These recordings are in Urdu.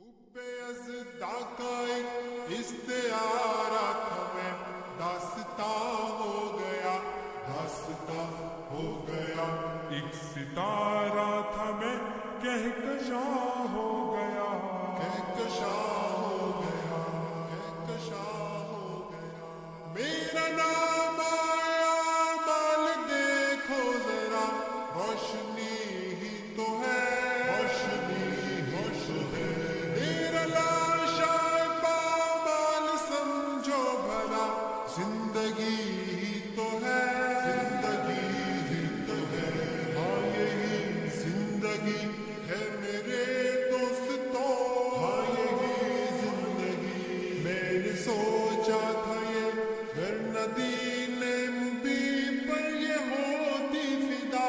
یزدا کا ایک استعارہ تھا میں داستان ہو گیا، داستان ہو گیا، ایک ستارہ تھا میں کہکشاں ہو گیا، کہکشاں ہو گیا، کہکشاں ہو گیا، میرا نام آیا مال دیکھو ذرا، روشنی ہی تو ہے، روشنی ہی تو ہے، میرا لاشا پامال سمجھو بھلا، زندگی ہی تو ہے، زندگی ہی تو ہے، ہاں یہی زندگی ہے میرے دوستوں، ہاں یہی زندگی، میں نے سوچا تھا یہ گر ندین مبین پر یہ ہوتی فدا،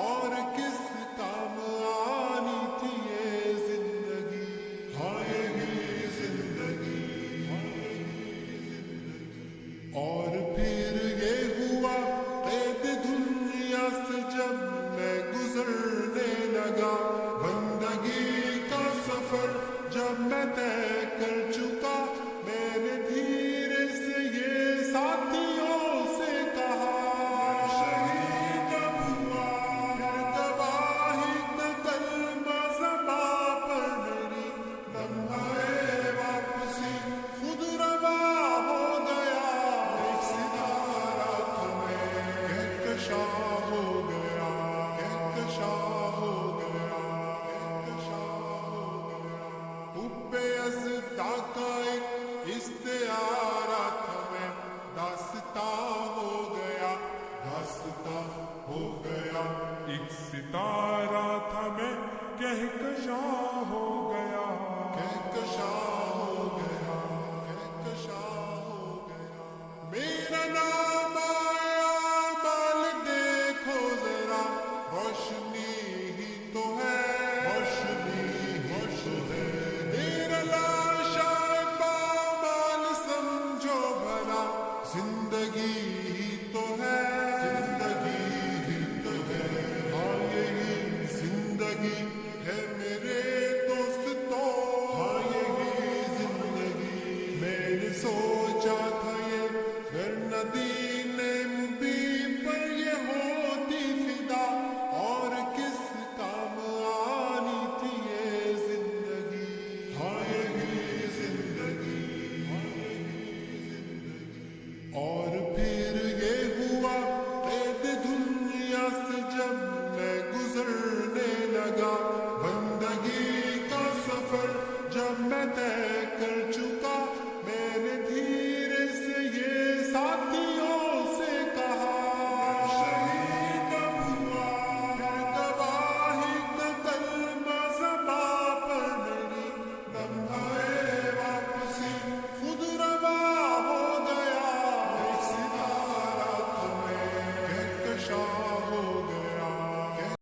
اور کس کام آنی تھی یہ زندگی، ہاں یہی زندگی، ہاں یہی زندگی، اور پھر یہ ہوا قید دنیا سے جب میں گزرنے لگا، بندگی کا سفر جب میں طے کر چکا، میں نے دھیرے سے یہ ساتھیوں سے کہا، شہید جب ہوا پھر گواہی کا کلمہ زباں پر میری، لمحہ واپسی خود روا ہو گیا، ایک ستارہ تھا میں کہکشاں ہو گیا، کہکشاں ہو گیا، کہکشاں ہو گیا، یزدا کا ایک استعارہ تھا میں داستان ہو گیا، داستان ہو گیا، ایک ستارہ تھا میں کہکشاں ہو گیا، کہکشاں ہو گیا، کہکشاں ہو گیا، میرا نام آیا مال دیکھو ذرا، روشنی ہی تو ہے، روشنی ہی تو ہے، میرا لاشا پامال سمجھو بھلا، زندگی ہی تو ہے، زندگی ہی تو ہے، ہاں یہی زندگی ہے میرے دوستوں، ہاں یہی زندگی، میں نے سوچا تھا یہ گر ندین مبین پر یہ ہوتی فدا، اور کس کام آنی تھی یہ زندگی، ہاں یہی زندگی، ہاں یہی زندگی، اور پھر یہ ہوا قید دنیا سے جب میں گزرنے لگا، بندگی کا سفر جب میں طے